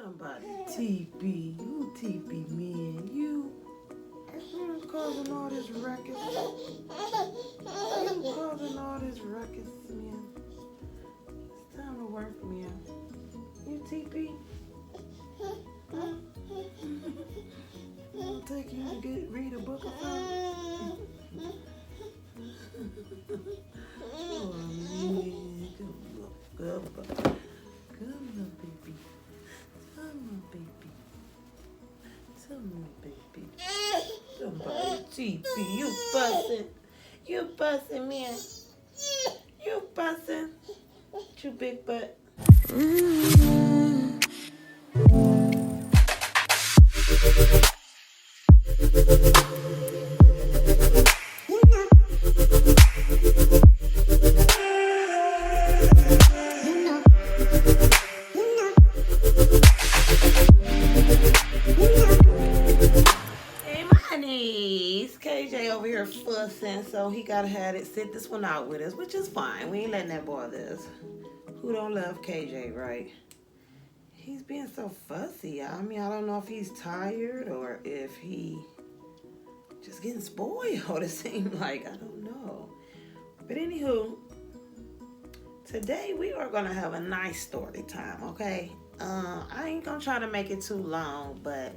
Somebody TP, you TP man, you causing all this ruckus. You causing all this ruckus, man. It's time to work, man. You TP? I'll take you to read a book or something. Oh man, good little baby. Come on, baby. Come on, baby. Somebody, TP, you bussin'. You bussin', man. You bussin'. You big butt. KJ over here fussing, so he gotta have it sit this one out with us, which is fine. We ain't letting that bother us. Who don't love KJ, right? He's being so fussy. I mean, I don't know if he's tired or if he just getting spoiled, it seems like. I don't know. But anywho, today we are gonna have a nice story time, okay? I ain't gonna try to make it too long, but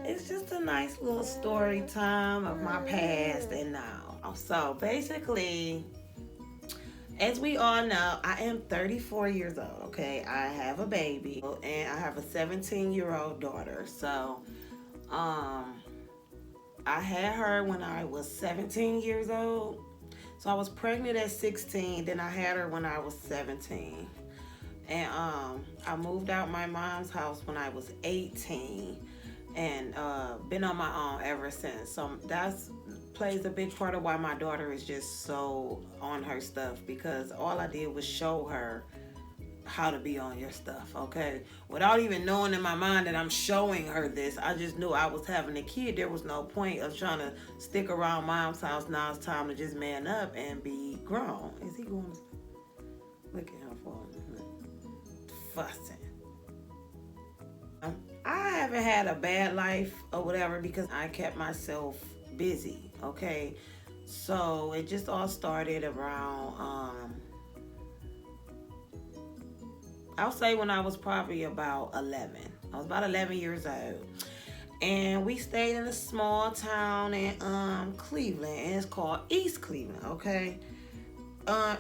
it's just a nice little story time of my past and now. So basically, as we all know, I am 34 years old, okay? I have a baby and I have a 17-year-old daughter. So I had her when I was 17 years old. So I was pregnant at 16, then I had her when I was 17. And I moved out my mom's house when I was 18. And been on my own ever since. So that's plays a big part of why my daughter is just so on her stuff, because all I did was show her how to be on your stuff, okay? Without even knowing in my mind that I'm showing her this, I just knew I was having a kid. There was no point of trying to stick around mom's house. Now it's time to just man up and be grown. Is he going to look at him for a minute? Fussing. I haven't had a bad life or whatever because I kept myself busy, okay? So it just all started around, I'll say when I was probably about 11. I was about 11 years old. And we stayed in a small town in Cleveland, and it's called East Cleveland, okay?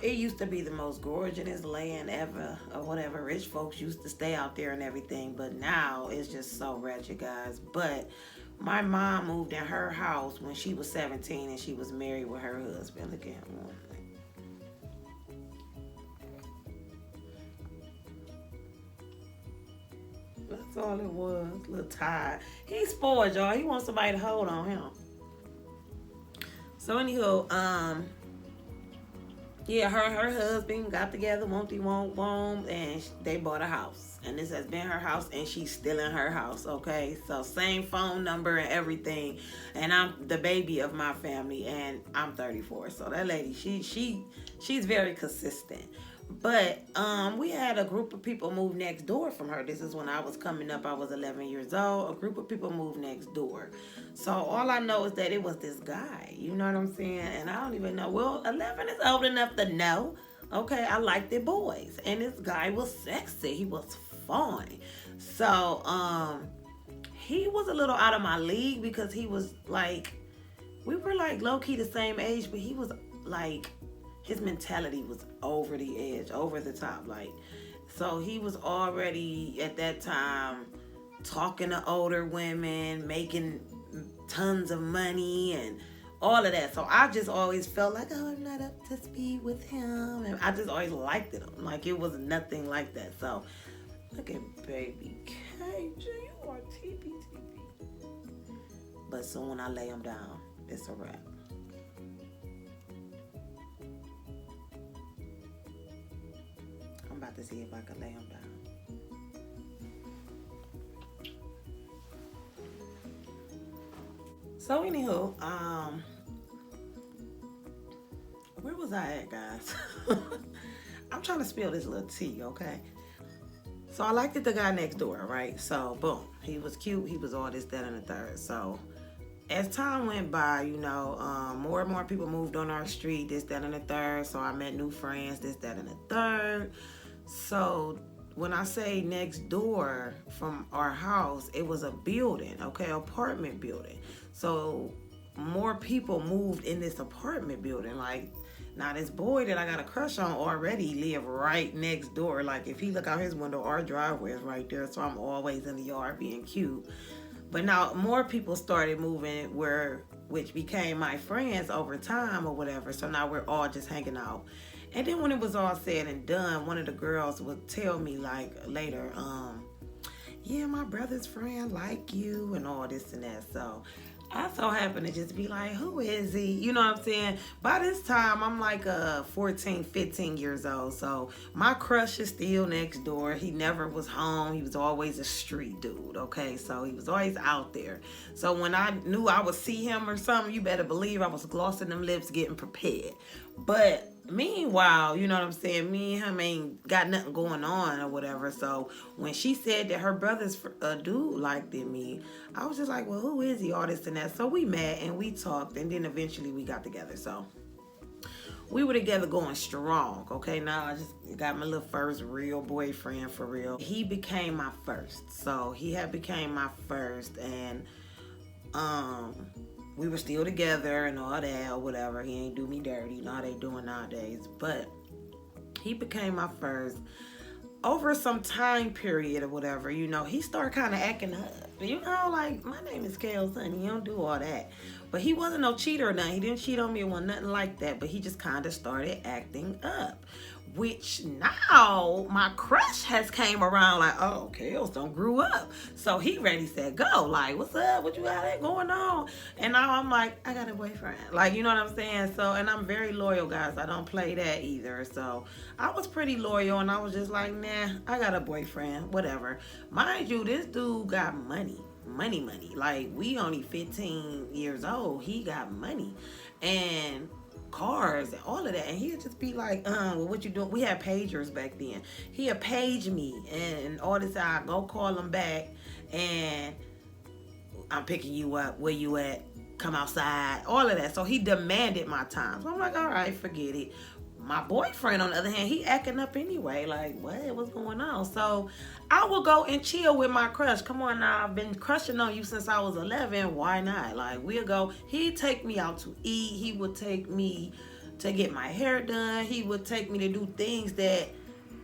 It used to be the most gorgeous land ever, or whatever. Rich folks used to stay out there and everything, but now it's just so wretched, guys. But my mom moved in her house when she was 17 and she was married with her husband. Look at him. That's all it was. A little tired. He's spoiled, y'all. He wants somebody to hold on him. So anywho, yeah, her husband got together, won't, and they bought a house. And this has been her house, and she's still in her house, okay? So same phone number and everything. And I'm the baby of my family, and I'm 34. So that lady, she's very consistent. But we had a group of people move next door from her. This is when I was coming up. I was 11 years old. A group of people moved next door. So all I know is that it was this guy. You know what I'm saying? And I don't even know. Well, 11 is old enough to know. Okay, I liked the boys. And this guy was sexy. He was fun. So he was a little out of my league because he was like, we were like low-key the same age, but he was like, his mentality was over the edge, over the top, like. So he was already at that time talking to older women, making tons of money and all of that. So I just always felt like, oh, I'm not up to speed with him. And I just always liked him. Like, it was nothing like that. So look at baby KJ, you are TP. But soon when I lay him down, it's a wrap. I'm about to see if I can lay him down. So anywho, where was I at, guys? I'm trying to spill this little tea, okay? So I liked the guy next door, right? So boom, he was cute. He was all this, that, and the third. So as time went by, you know, more and more people moved on our street, this, that, and the third. So I met new friends, this, that, and the third. So when I say next door from our house, it was a building, okay, apartment building. So more people moved in this apartment building. Like, now this boy that I got a crush on already live right next door. Like, if he look out his window, our driveway is right there. So I'm always in the yard being cute. But now more people started moving which became my friends over time or whatever. So now we're all just hanging out. And then when it was all said and done, one of the girls would tell me like later, yeah, my brother's friend like you and all this and that. So I so happen to just be like, who is he? You know what I'm saying? By this time, I'm like 14, 15 years old. So my crush is still next door. He never was home. He was always a street dude, okay? So he was always out there. So when I knew I would see him or something, you better believe I was glossing them lips, getting prepared. But meanwhile, you know what I'm saying, me and him ain't got nothing going on or whatever. So when she said that her brother's dude liked me, I was just like, well, who is he, all this and that. So we met and we talked, and then eventually we got together. So we were together going strong, okay? Now I just got my little first real boyfriend for real. He became my first. So he had became my first, and we were still together and all that or whatever. He ain't do me dirty, not they doing nowadays. But he became my first. Over some time period or whatever, you know, he started kind of acting up. You know, like, my name is Kells Hunn. He don't do all that. But he wasn't no cheater or nothing. He didn't cheat on me or nothing like that. But he just kind of started acting up. Which now my crush has came around like, oh, Kells don't grew up. So he ready, said, go. Like, what's up? What you got that going on? And now I'm like, I got a boyfriend. Like, you know what I'm saying? So, and I'm very loyal, guys. I don't play that either. So I was pretty loyal, and I was just like, nah, I got a boyfriend, whatever. Mind you, this dude got money. Money. Like, we only 15 years old. He got money. And cars and all of that, and he'd just be like, well, what you doing? We had pagers back then. He'd page me and all this. I go call him back, and I'm picking you up. Where you at? Come outside. All of that. So he demanded my time. So I'm like, all right, forget it. My boyfriend, on the other hand, he acting up anyway. Like, what's going on? So I will go and chill with my crush. Come on now, I've been crushing on you since I was 11. Why not? Like, we'll go. He'd take me out to eat. He would take me to get my hair done. He would take me to do things that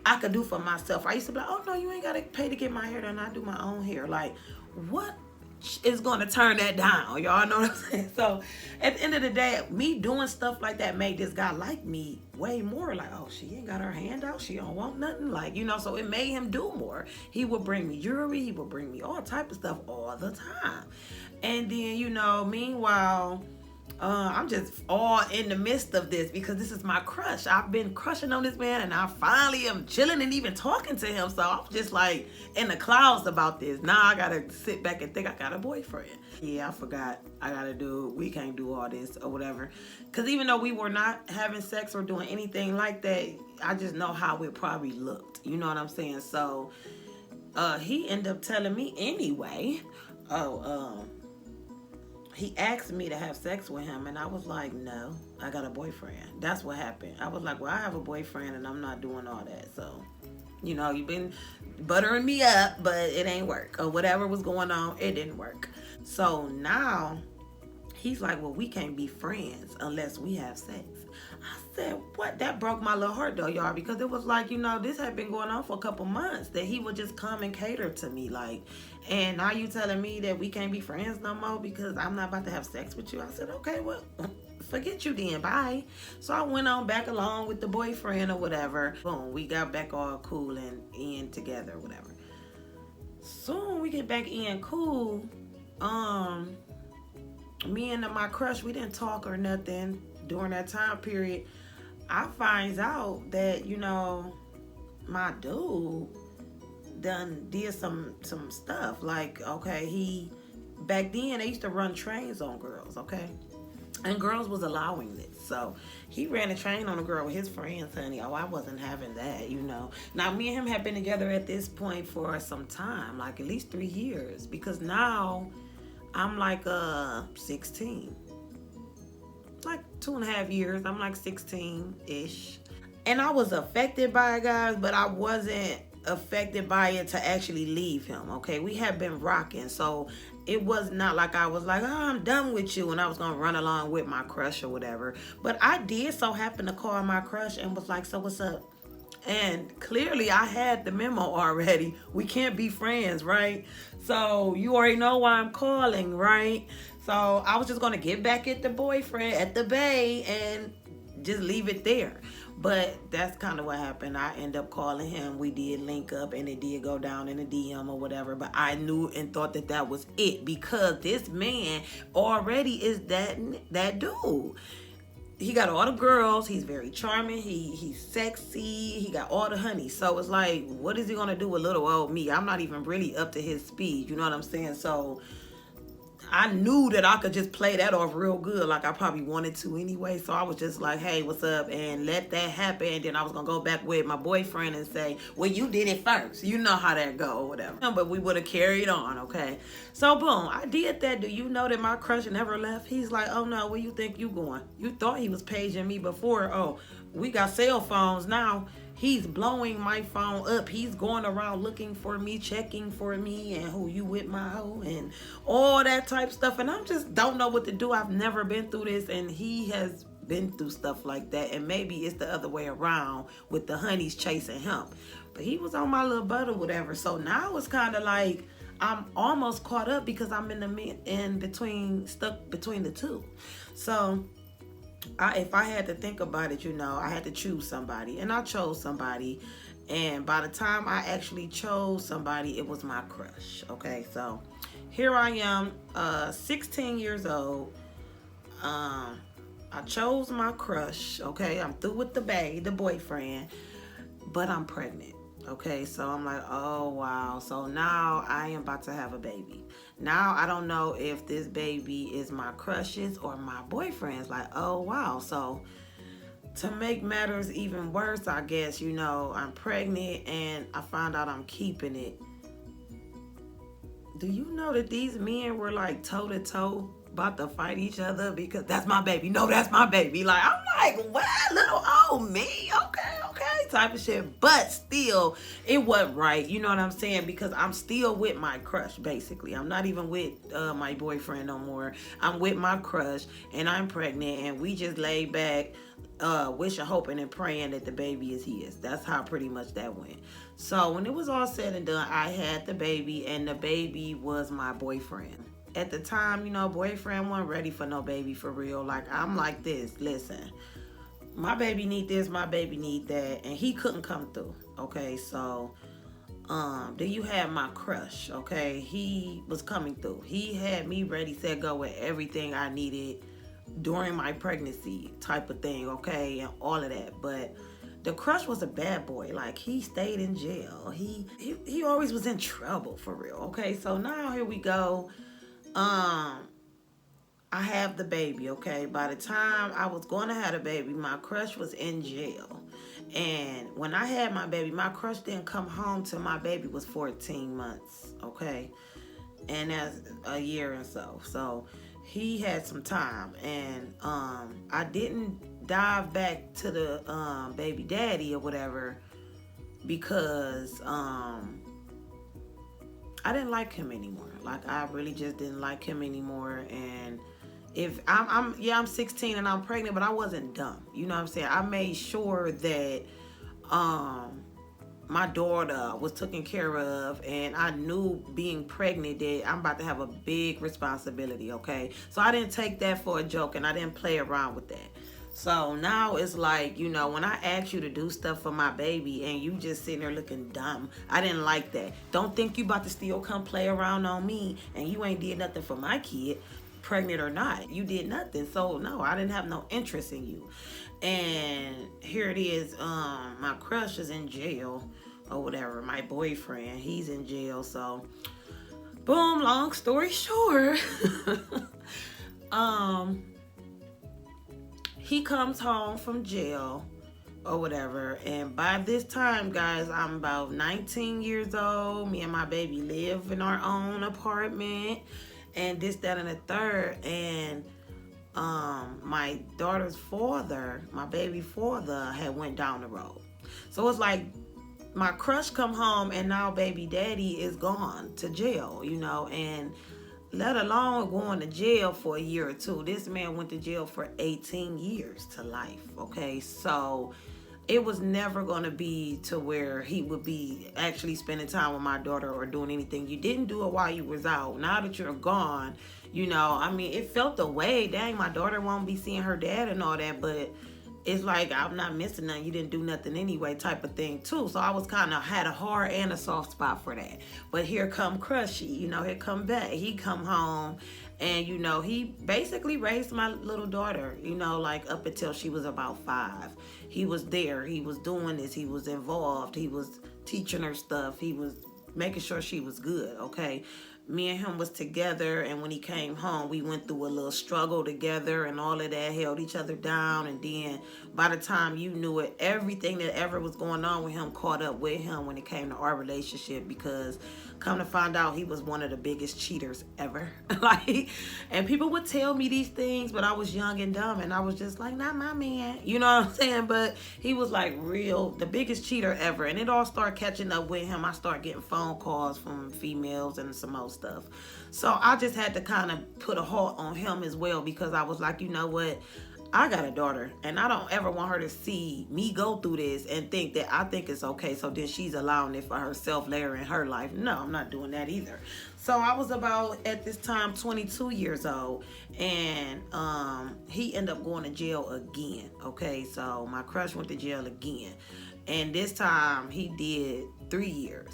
I could do for myself. I used to be like, oh, no, you ain't got to pay to get my hair done. I do my own hair. Like, what is going to turn that down? Y'all know what I'm saying? So at the end of the day, me doing stuff like that made this guy like me way more. Like, oh, she ain't got her hand out, she don't want nothing, like, you know. So it made him do more. He would bring me jewelry, he would bring me all type of stuff all the time. And then, you know, meanwhile, I'm just all in the midst of this because this is my crush. I've been crushing on this man, and I finally am chilling and even talking to him. So I'm just like in the clouds about this. Now I gotta sit back and think I got a boyfriend. Yeah, I forgot. We can't do all this or whatever. Because even though we were not having sex or doing anything like that, I just know how it probably looked. You know what I'm saying? So he ended up telling me anyway, he asked me to have sex with him, and I was like, no, I got a boyfriend. That's what happened. I was like, well, I have a boyfriend, and I'm not doing all that. So, you know, you've been buttering me up, but it ain't work. Or whatever was going on, it didn't work. So now he's like, well, we can't be friends unless we have sex. I said, what? That broke my little heart, though, y'all, because it was like, you know, this had been going on for a couple months, that he would just come and cater to me, like, and now you telling me that we can't be friends no more because I'm not about to have sex with you. I said, okay, well, forget you then, bye. So I went on back along with the boyfriend or whatever. Boom, we got back all cool and in together or whatever. Soon we get back in cool. Me and my crush, we didn't talk or nothing during that time period. I finds out that, you know, my dude done did some stuff. Like, okay, back then they used to run trains on girls, okay? And girls was allowing this. So he ran a train on a girl with his friends, honey. Oh, I wasn't having that, you know. Now, me and him have been together at this point for some time, like at least 3 years. Because now I'm like 16. Like 2.5 years. I'm like 16-ish. And I was affected by it, guys, but I wasn't affected by it to actually leave him. Okay, we had been rocking, so it was not like I was like, oh, I'm done with you, and I was gonna run along with my crush or whatever. But I did so happen to call my crush and was like, so what's up? And clearly I had the memo already. We can't be friends, right? So you already know why I'm calling, right? So I was just gonna get back at the boyfriend at the bay and just leave it there. But that's kind of what happened. I ended up calling him. We did link up, and it did go down in a DM or whatever. But I knew and thought that that was it, because this man already is that dude. He got all the girls. He's very charming. He's sexy. He got all the honeys. So it's like, what is he gonna do with little old me? I'm not even really up to his speed. You know what I'm saying? So I knew that I could just play that off real good, like I probably wanted to anyway. So I was just like, hey, what's up? And let that happen. And then I was going to go back with my boyfriend and say, well, you did it first. You know how that go or whatever. But we would have carried on, okay? So, boom, I did that. Do you know that my crush never left? He's like, oh, no, where you think you going? You thought he was paging me before. Oh, we got cell phones now. He's blowing my phone up. He's going around looking for me, checking for me, and who you with my hoe, and all that type stuff. And I just don't know what to do. I've never been through this, and he has been through stuff like that. And maybe it's the other way around with the honeys chasing him. But he was on my little butt or whatever. So now it's kind of like I'm almost caught up, because I'm stuck between the two. So if I had to think about it, you know, I had to choose somebody, and I chose somebody. And by the time I actually chose somebody, it was my crush. Okay, so here I am, 16 years old. I chose my crush. Okay, I'm through with the bae, the boyfriend, but I'm pregnant. Okay, so I'm like, oh wow. So now I am about to have a baby. Now I don't know if this baby is my crush's or my boyfriend's. Like, oh wow. So to make matters even worse, I guess, you know, I'm pregnant and I found out I'm keeping it. Do you know that these men were like toe to toe about to fight each other because that's my baby? No, that's my baby. Like, I'm like, what? Little old me? Okay, type of shit. But still, it wasn't right. You know what I'm saying? Because I'm still with my crush, basically. I'm not even with my boyfriend no more. I'm with my crush, and I'm pregnant, and we just laid back, wishing, hoping, and praying that the baby is his. That's how pretty much that went. So when it was all said and done, I had the baby, and the baby was my boyfriend. At the time, you know, boyfriend wasn't ready for no baby for real. Like, I'm like this, listen, my baby need this, my baby need that, and he couldn't come through. Okay, so then you had my crush. Okay, he was coming through. He had me ready, set, go with everything I needed during my pregnancy type of thing. Okay, and all of that. But the crush was a bad boy. Like, he stayed in jail. He always was in trouble for real. Okay, so now here we go. I have the baby, okay? By the time I was going to have the baby, my crush was in jail. And when I had my baby, my crush didn't come home till my baby was 14 months, okay? And that's a year and so. So he had some time. And I didn't dive back to the baby daddy or whatever because I didn't like him anymore. Like, I really just didn't like him anymore. And if I'm 16 and I'm pregnant, but I wasn't dumb. You know what I'm saying? I made sure that my daughter was taken care of, and I knew being pregnant that I'm about to have a big responsibility, okay? So I didn't take that for a joke, and I didn't play around with that. So now it's like, you know, when I ask you to do stuff for my baby and you just sitting there looking dumb, I didn't like that. Don't think you about to still come play around on me and you ain't did nothing for my kid, pregnant or not. You did nothing. So no, I didn't have no interest in you. And here it is, my crush is in jail or whatever. My boyfriend, he's in jail. So boom, long story short, he comes home from jail or whatever, and by this time, guys, I'm about 19 years old. Me and my baby live in our own apartment, and this, that, and the third. And my daughter's father, my baby father, had went down the road. So it's like my crush come home, and now baby daddy is gone to jail, you know, and let alone going to jail for a year or two. This man went to jail for 18 years to life, okay? So it was never going to be to where he would be actually spending time with my daughter or doing anything. You didn't do it while you was out. Now that you're gone, you know, I mean, it felt the way, dang, my daughter won't be seeing her dad and all that, but it's like, I'm not missing nothing. You didn't do nothing anyway type of thing, too. So I was kind of had a hard and a soft spot for that. But here come Crushy, you know, here come back. He come home, and, you know, he basically raised my little daughter, you know, like up until she was about 5. He was there. He was doing this. He was involved. He was teaching her stuff. He was making sure she was good, okay? Me and him was together, and when he came home, we went through a little struggle together and all of that, held each other down. And then by the time you knew it, everything that ever was going on with him caught up with him when it came to our relationship, because come to find out, he was one of the biggest cheaters ever. Like, and people would tell me these things, but I was young and dumb, and I was just like, not my man, you know what I'm saying? But he was like real, the biggest cheater ever. And it all started catching up with him. I started getting phone calls from females and some old stuff. So I just had to kind of put a halt on him as well, because I was like, you know what? I got a daughter, and I don't ever want her to see me go through this and think that I think it's okay, so then she's allowing it for herself later in her life. No, I'm not doing that either. So I was about, at this time, 22 years old, and he ended up going to jail again, okay? So my crush went to jail again, and this time he did 3 years.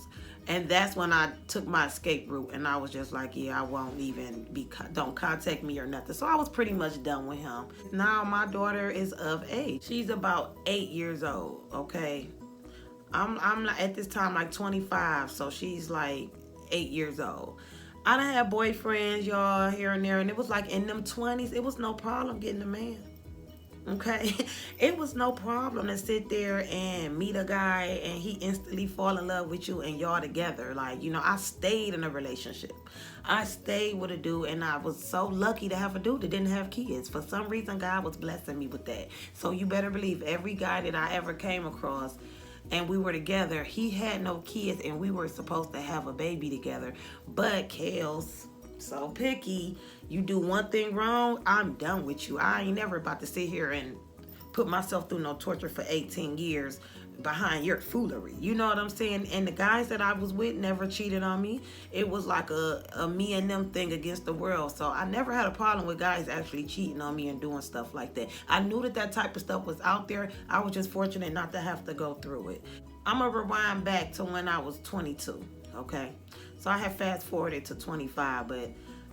And that's when I took my escape route, and I was just like, yeah, I won't even don't contact me or nothing. So I was pretty much done with him. Now my daughter is of age. She's about 8 years old, okay? I'm at this time like 25, so she's like 8 years old. I done had boyfriends, y'all, here and there, and it was like in them 20s, it was no problem getting a man. Okay, it was no problem to sit there and meet a guy and he instantly fall in love with you and y'all together. Like, you know, I stayed in a relationship. I stayed with a dude, and I was so lucky to have a dude that didn't have kids. For some reason, God was blessing me with that. So you better believe every guy that I ever came across and we were together, he had no kids, and we were supposed to have a baby together. But Kells, so picky, you do one thing wrong, I'm done with you. I ain't never about to sit here and put myself through no torture for 18 years behind your foolery. You know what I'm saying? And the guys that I was with never cheated on me. It was like a me and them thing against the world. So I never had a problem with guys actually cheating on me and doing stuff like that. I knew that that type of stuff was out there. I was just fortunate not to have to go through it. I'm gonna rewind back to when I was 22, okay? So I have fast forwarded to 25, but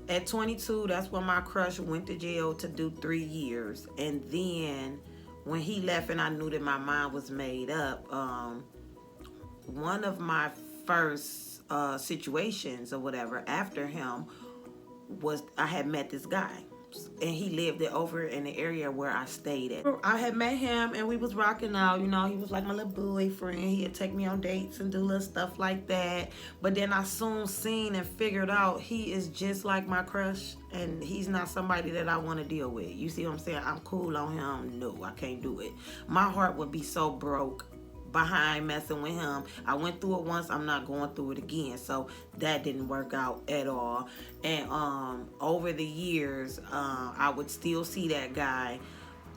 at 22, that's when my crush went to jail to do 3 years. And then when he left and I knew that my mind was made up, one of my first situations or whatever after him was I had met this guy. And he lived over in the area where I stayed at. I had met him and we was rocking out, you know, he was like my little boyfriend. He'd take me on dates and do little stuff like that. But then I soon seen and figured out he is just like my crush, and he's not somebody that I want to deal with. You see what I'm saying? I'm cool on him. No, I can't do it. My heart would be so broke behind messing with him. I went through it once, I'm not going through it again. So that didn't work out at all. And over the years, I would still see that guy,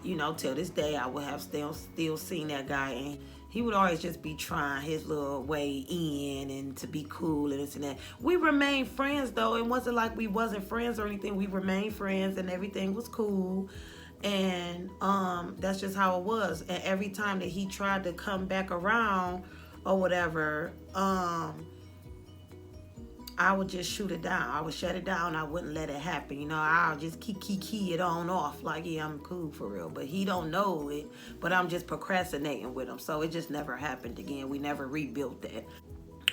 you know, till this day. I would have still seen that guy, and he would always just be trying his little way in and to be cool and this and that. We remained friends though. It wasn't like we wasn't friends or anything. We remained friends and everything was cool. And that's just how it was. And every time that he tried to come back around or whatever, I would just shoot it down. I would shut it down. I wouldn't let it happen. You know, I'll just key it on off like, yeah, I'm cool for real. But he don't know it, but I'm just procrastinating with him. So it just never happened again. We never rebuilt that.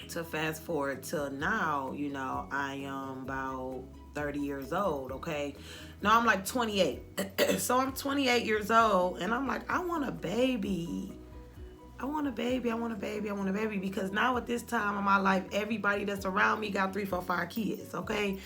To fast forward till now, you know, I am about 30 years old, okay? No, I'm like 28. So I'm 28 years old, and I'm like, I want a baby. I want a baby, I want a baby, I want a baby. Because now at this time of my life, everybody that's around me got 3, 4, 5 kids, okay?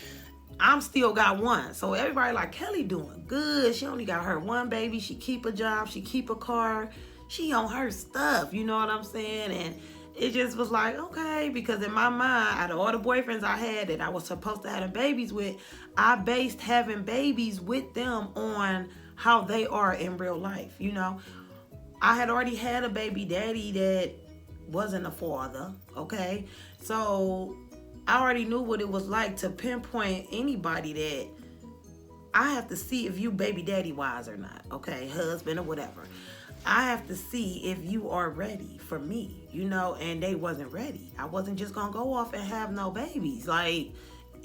I'm still got one. So everybody like, Kelly doing good. She only got her one baby. She keep a job. She keep a car. She on her stuff. You know what I'm saying? And it just was like, okay. Because in my mind, out of all the boyfriends I had that I was supposed to have babies with, I based having babies with them on how they are in real life. You know, I had already had a baby daddy that wasn't a father. Okay. So I already knew what it was like to pinpoint anybody that I have to see if you baby daddy wise or not, okay, husband or whatever. I have to see if you are ready for me, you know, and they wasn't ready. I wasn't just gonna go off and have no babies, like,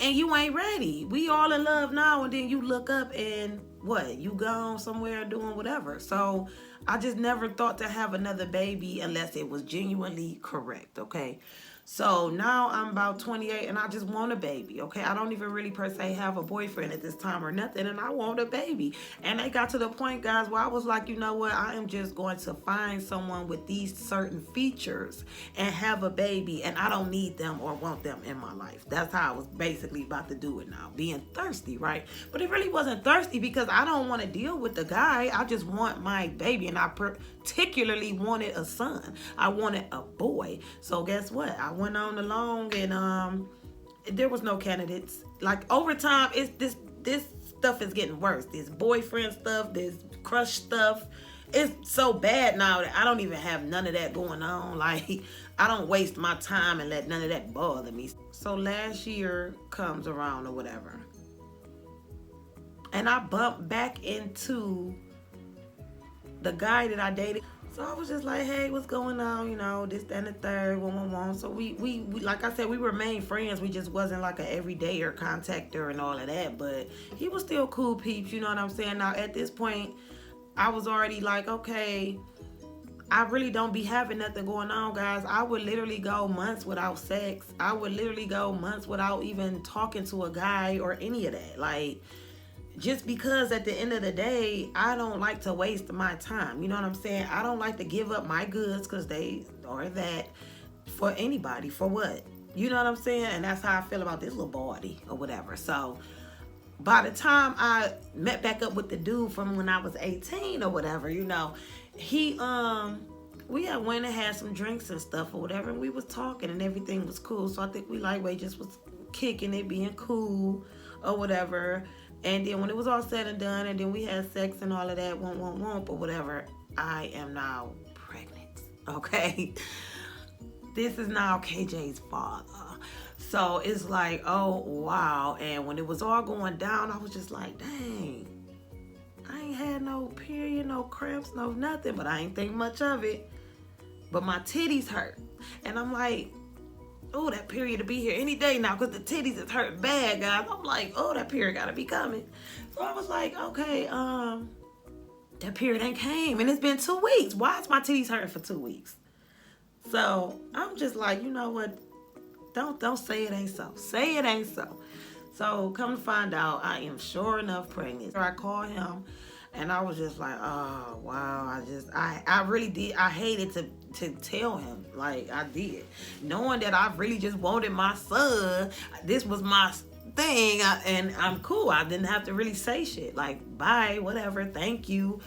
and you ain't ready. We all in love now, and then you look up and what? You gone somewhere doing whatever. So I just never thought to have another baby unless it was genuinely correct, okay? So now I'm about 28 and I just want a baby, okay? I don't even really per se have a boyfriend at this time or nothing, and I want a baby. And it got to the point, guys, where I was like, you know what? I am just going to find someone with these certain features and have a baby, and I don't need them or want them in my life. That's how I was basically about to do it now, being thirsty, right? But it really wasn't thirsty because I don't want to deal with the guy. I just want my baby, and I particularly wanted a son. I wanted a boy. So guess what? I went on along, and there was no candidates. Like over time, it's this stuff is getting worse. This boyfriend stuff, this crush stuff. It's so bad now that I don't even have none of that going on. Like, I don't waste my time and let none of that bother me. So last year comes around or whatever, and I bumped back into the guy that I dated. So I was just like, hey, what's going on? You know, this, that, and the third, one. So we like I said, we remained friends. We just wasn't like an everydayer contactor and all of that. But he was still cool peeps, you know what I'm saying? Now, at this point, I was already like, okay, I really don't be having nothing going on, guys. I would literally go months without sex. I would literally go months without even talking to a guy or any of that. Like, just because at the end of the day, I don't like to waste my time. You know what I'm saying? I don't like to give up my goods because they are that for anybody. For what? You know what I'm saying? And that's how I feel about this little body or whatever. So by the time I met back up with the dude from when I was 18 or whatever, you know, he we had went and had some drinks and stuff or whatever, and we was talking and everything was cool. So I think we lightweight just was kicking it, being cool or whatever. And then when it was all said and done, and then we had sex and all of that, womp, or whatever, I am now pregnant, okay? This is now KJ's father. So it's like, oh, wow. And when it was all going down, I was just like, dang, I ain't had no period, no cramps, no nothing, but I ain't think much of it. But my titties hurt. And I'm like, oh, that period to be here any day now because the titties is hurting bad, guys. I'm like, oh, that period gotta be coming. So I was like, okay, that period ain't came and it's been 2 weeks. Why is my titties hurting for 2 weeks? So I'm just like, you know what? Don't say it ain't so. Say it ain't so. So come to find out, I am sure enough pregnant. I called him and I was just like, oh, wow. I really did. I hated to tell him, like I did. Knowing that I really just wanted my son. This was my thing. And I'm cool. I didn't have to really say shit. Like, bye, whatever, thank you.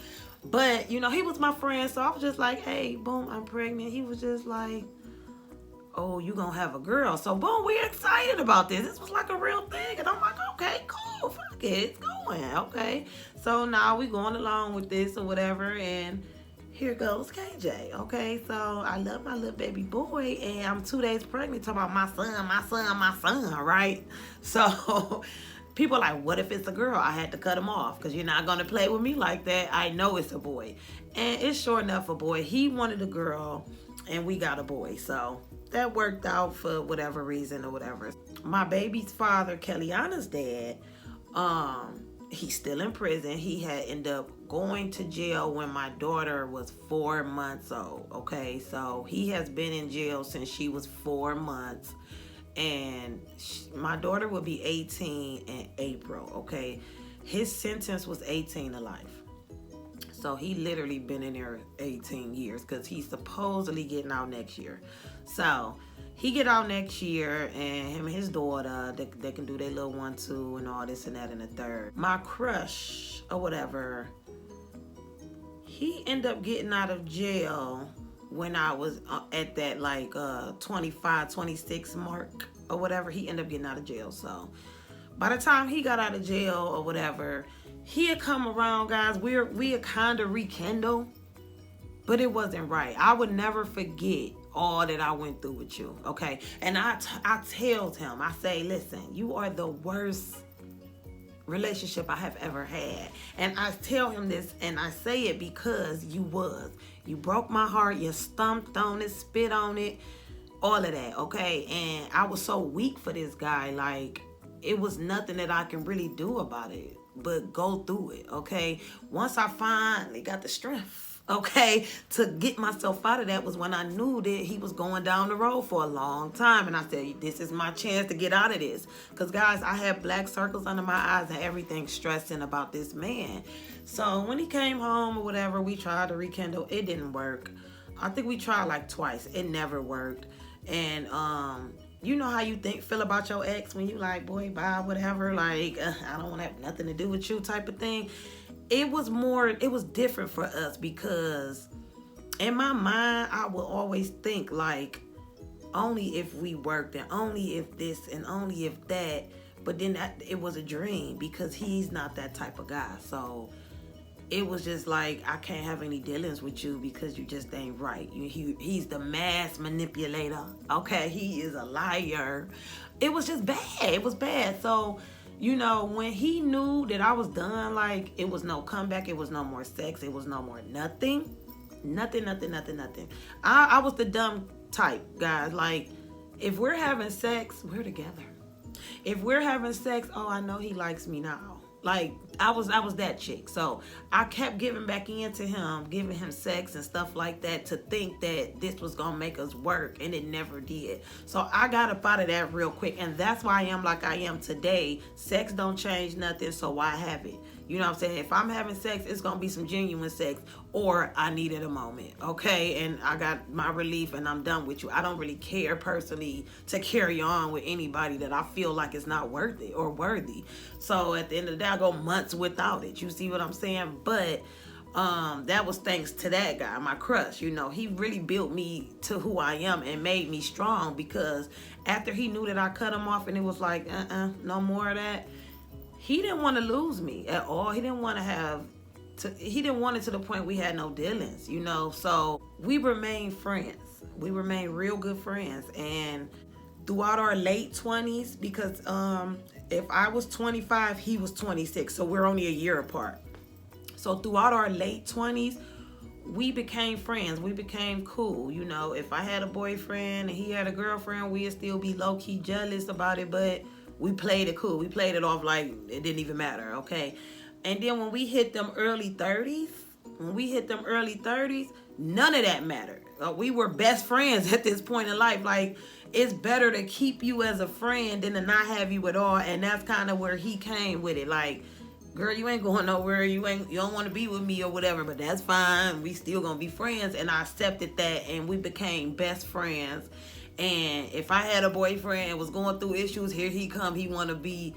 But, you know, he was my friend. So I was just like, hey, boom, I'm pregnant. He was just like, oh, you gonna have a girl. So boom, we're excited about this. This was like a real thing. And I'm like, okay, cool, fuck it, it's going, okay. So now we going along with this or whatever, and here goes KJ, okay. So I love my little baby boy, and I'm 2 days pregnant talking about my son, right? So people are like, what if it's a girl? I had to cut him off because you're not gonna play with me like that. I know it's a boy. And it's sure enough a boy. He wanted a girl and we got a boy. So that worked out for whatever reason or whatever. My baby's father, Kellyanna's dad, he's still in prison. He had ended up going to jail when my daughter was 4 months old. Okay, so he has been in jail since she was 4 months. and my daughter will be 18 in April, okay? His sentence was 18 to life. So he literally been in there 18 years because he's supposedly getting out next year. So he get out next year, and him and his daughter, they can do their little 1-2 and all this and that and the third. My crush or whatever, he ended up getting out of jail when I was at that like 25, 26 mark or whatever. He ended up getting out of jail. So by the time he got out of jail or whatever, he had come around, guys. We had kind of rekindled, but it wasn't right. I would never forget all that I went through with you, okay? And I told him, I say, listen, you are the worst relationship I have ever had. And I tell him this, and I say it because you was. You broke my heart, you stomped on it, spit on it, all of that, okay? And I was so weak for this guy, like, it was nothing that I can really do about it but go through it, okay? Once I finally got the strength, okay, to get myself out of that was when I knew that he was going down the road for a long time. And I said, this is my chance to get out of this. Because, guys, I had black circles under my eyes and everything stressing about this man. So when he came home or whatever, we tried to rekindle. It didn't work. I think we tried like twice. It never worked. And, you know how you feel about your ex when you like, boy, bye, whatever, like, I don't want to have nothing to do with you type of thing. It was different for us because in my mind, I would always think like, only if we worked and only if this and only if that. But then it was a dream because he's not that type of guy. So it was just like, I can't have any dealings with you because you just ain't right. He's the mass manipulator. Okay, he is a liar. It was just bad. It was bad. So, you know, when he knew that I was done, like, it was no comeback. It was no more sex. It was no more nothing. Nothing. I was the dumb type, guys. Like, if we're having sex, we're together. If we're having sex, oh, I know he likes me now. Like, I was that chick. So I kept giving back into him, giving him sex and stuff like that to think that this was going to make us work, and it never did. So I got up out of that real quick, and that's why I am like I am today. Sex don't change nothing, so why have it? You know what I'm saying? If I'm having sex, it's going to be some genuine sex, or I needed a moment, okay? And I got my relief, and I'm done with you. I don't really care personally to carry on with anybody that I feel like is not worth it or worthy. So at the end of the day, I go months without it. You see what I'm saying? But that was thanks to that guy, my crush. You know, he really built me to who I am and made me strong, because after he knew that I cut him off and it was like, no more of that, he didn't want to lose me at all. He didn't want he didn't want it to the point we had no dealings, you know. So we remained friends. We remained real good friends. And throughout our late 20s, because if I was 25, he was 26. So we're only a year apart. So throughout our late 20s, we became friends. We became cool. You know, if I had a boyfriend and he had a girlfriend, we'd still be low-key jealous about it, but we played it cool. We played it off like it didn't even matter, okay? And then when we hit them early 30s, none of that mattered. We were best friends at this point in life. Like, it's better to keep you as a friend than to not have you at all. And that's kind of where he came with it. Like, girl, you ain't going nowhere. You don't want to be with me or whatever, but that's fine. We still gonna be friends. And I accepted that, and we became best friends. And if I had a boyfriend and was going through issues, here he come. He want to be,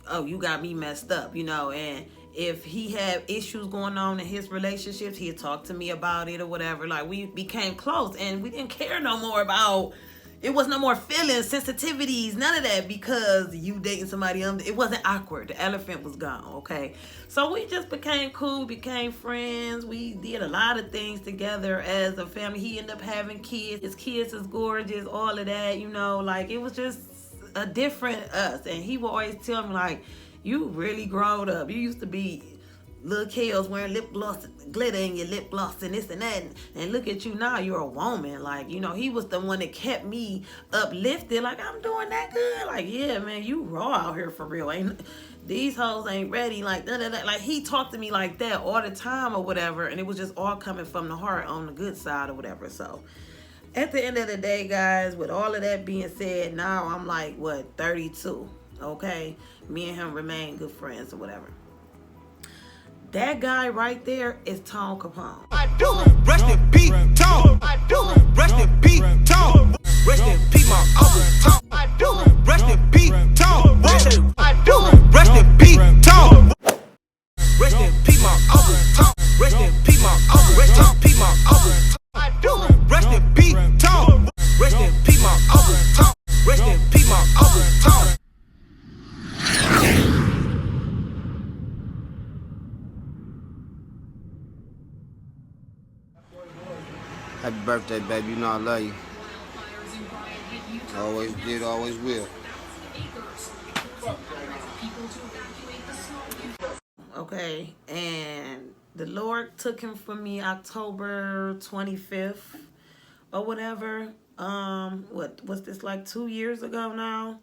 oh, you got me messed up, you know. And if he had issues going on in his relationships, he'd talk to me about it or whatever. Like, we became close, and we didn't care no more about, it was no more feelings, sensitivities, none of that, because you dating somebody else. It wasn't awkward. The elephant was gone, okay? So we just became cool, became friends. We did a lot of things together as a family. He ended up having kids. His kids is gorgeous, all of that, you know. Like, it was just a different us. And he would always tell me, like, you really growed up. You used to be little Kells wearing lip gloss, glitter in your lip gloss and this and that. And look at you now, you're a woman. Like, you know, he was the one that kept me uplifted. Like, I'm doing that good. Like, yeah, man, you raw out here for real. These hoes ain't ready. Like, like, he talked to me like that all the time or whatever. And it was just all coming from the heart on the good side or whatever. So At the end of the day, guys, with all of that being said, now I'm like, what, 32, okay? Me and him remain good friends or whatever. That guy right there is Tone Capone. I do it. Rest in peace, Tone. I do it. Rest in peace, Tone. Rest in peace, my uncle Tone. I do it. Rest in peace, Tone. I do it. Rest in peace, Tone. Rest in peace, my uncle Tone. Rest in peace, my uncle. Rest in peace, my uncle. I do it. Rest in peace, Tone. Rest in peace, my uncle Tone. Rest in peace, my uncle Tone. Happy birthday, baby. You know I love you. Always did, always will. Okay, and the Lord took him from me October 25th or whatever. What was this, like 2 years ago now?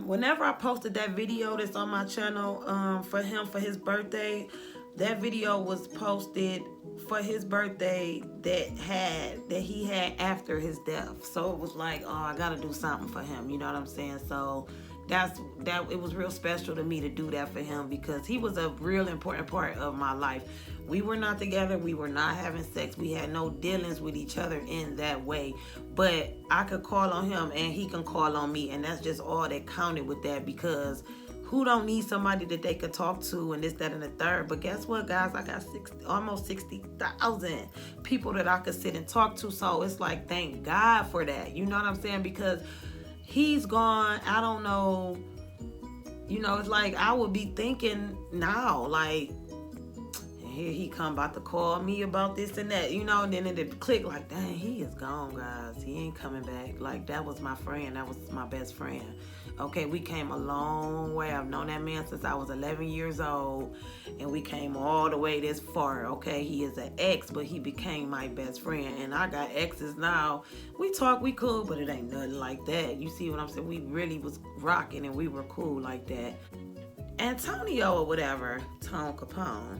Whenever I posted that video that's on my channel for him for his birthday, that video was posted for his birthday that he had after his death. So it was like, oh, I gotta do something for him, you know what I'm saying? So that it was real special to me to do that for him because he was a real important part of my life. We were not together, we were not having sex, we had no dealings with each other in that way, but I could call on him and he can call on me, and that's just all that counted with that, because who don't need somebody that they could talk to and this, that, and the third? But guess what, guys? I got almost 60,000 people that I could sit and talk to. So it's like, thank God for that. You know what I'm saying? Because he's gone. I don't know. You know, it's like I would be thinking now, like, here he come about to call me about this and that, you know, and then it click like, dang, he is gone, guys. He ain't coming back. Like, that was my friend. That was my best friend. Okay, we came a long way. I've known that man since I was 11 years old, and we came all the way this far. Okay, he is an ex, but he became my best friend, and I got exes now. We talk, we cool, but it ain't nothing like that. You see what I'm saying? We really was rocking, and we were cool like that. Antonio or whatever, Tone Capone,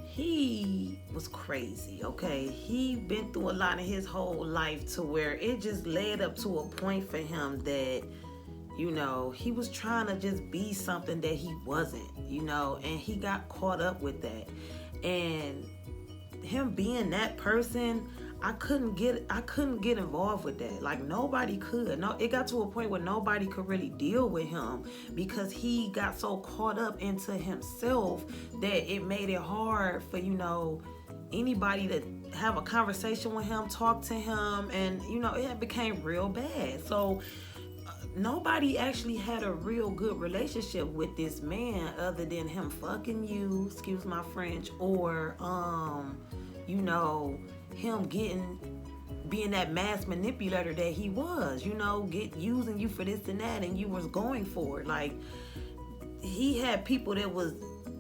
he was crazy, okay? He been through a lot of his whole life to where it just led up to a point for him that, you know, he was trying to just be something that he wasn't, you know, and he got caught up with that. And him being that person, I couldn't get involved with that. Like, nobody could. No, it got to a point where nobody could really deal with him because he got so caught up into himself that it made it hard for, you know, anybody to have a conversation with him, talk to him, and, you know, it became real bad. So nobody actually had a real good relationship with this man other than him fucking you, excuse my French, or you know, him being that mass manipulator that he was, you know, using you for this and that, and you was going for it. Like, he had people that was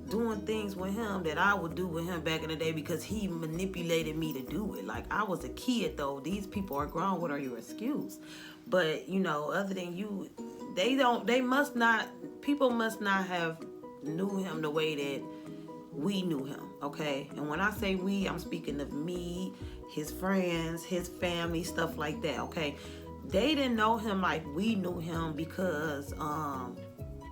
doing things with him that I would do with him back in the day because he manipulated me to do it. Like, I was a kid though. These people are grown. What are your excuse? But, you know, other than you, people must not have knew him the way that we knew him, okay? And when I say we, I'm speaking of me, his friends, his family, stuff like that, okay? They didn't know him like we knew him because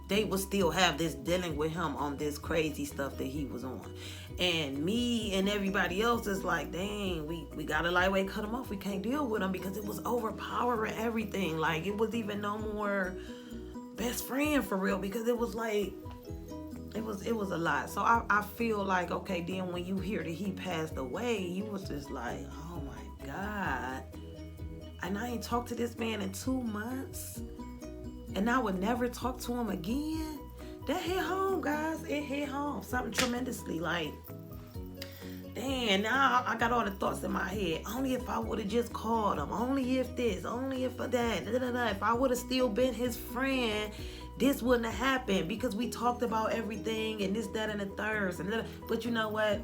they would still have this dealing with him on this crazy stuff that he was on. And me and everybody else is like, dang, we gotta lightweight cut him off. We can't deal with him because it was overpowering everything. Like, it was even no more best friend for real, because it was like, it was a lot. So I feel like, okay, then when you hear that he passed away, you was just like, oh my God. And I ain't talked to this man in 2 months. And I would never talk to him again. That hit home, guys. It hit home. Something tremendously. Like, damn, now I got all the thoughts in my head. Only if I would have just called him. Only if this. Only if that. If I would have still been his friend, this wouldn't have happened. Because we talked about everything and this, that, and the third. But you know what?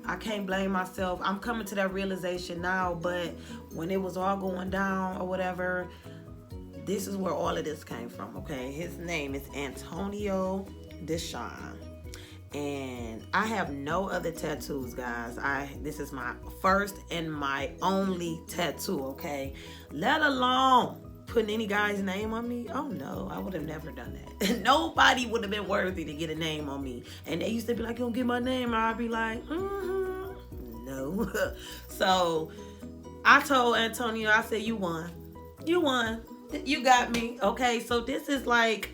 I can't blame myself. I'm coming to that realization now. But when it was all going down or whatever, this is where all of this came from, okay? His name is Antonio Deshawn. And I have no other tattoos, guys. This is my first and my only tattoo, okay? Let alone putting any guy's name on me. Oh no, I would have never done that. Nobody would have been worthy to get a name on me. And they used to be like, you don't get my name. And I'd be like, no. So I told Antonio, I said, you won. You won. You got me. Okay, so this is like